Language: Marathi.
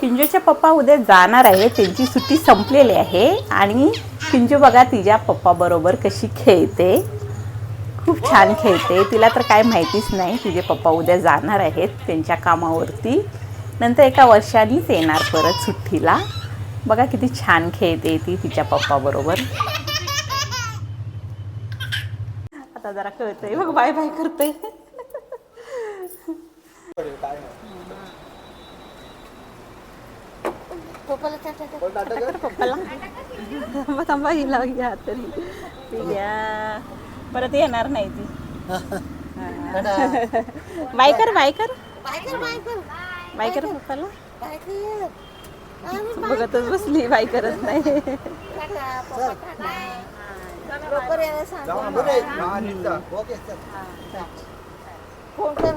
किंजूचे पप्पा उद्या जाणार आहे, त्यांची सुट्टी संपलेली आहे आणि किंजू बघा तिच्या पप्पाबरोबर कशी खेळते, खूप छान खेळते. तिला तर काय माहितीच नाही तिचे पप्पा उद्या जाणार आहेत त्यांच्या कामावरती, नंतर एका वर्षानेच येणार परत सुट्टीला. बघा किती छान खेळते ती तिच्या पप्पाबरोबर. आता जरा कळतंय बघ, बाय बाय करते. पप्पाला थांबा, हिला घ्या तरी ती घ्या, परत येणार नाही ती. बाय कर बाय कर बाय कर पप्पाला. बघतच बसली, बाय करत नाही. फोन कर.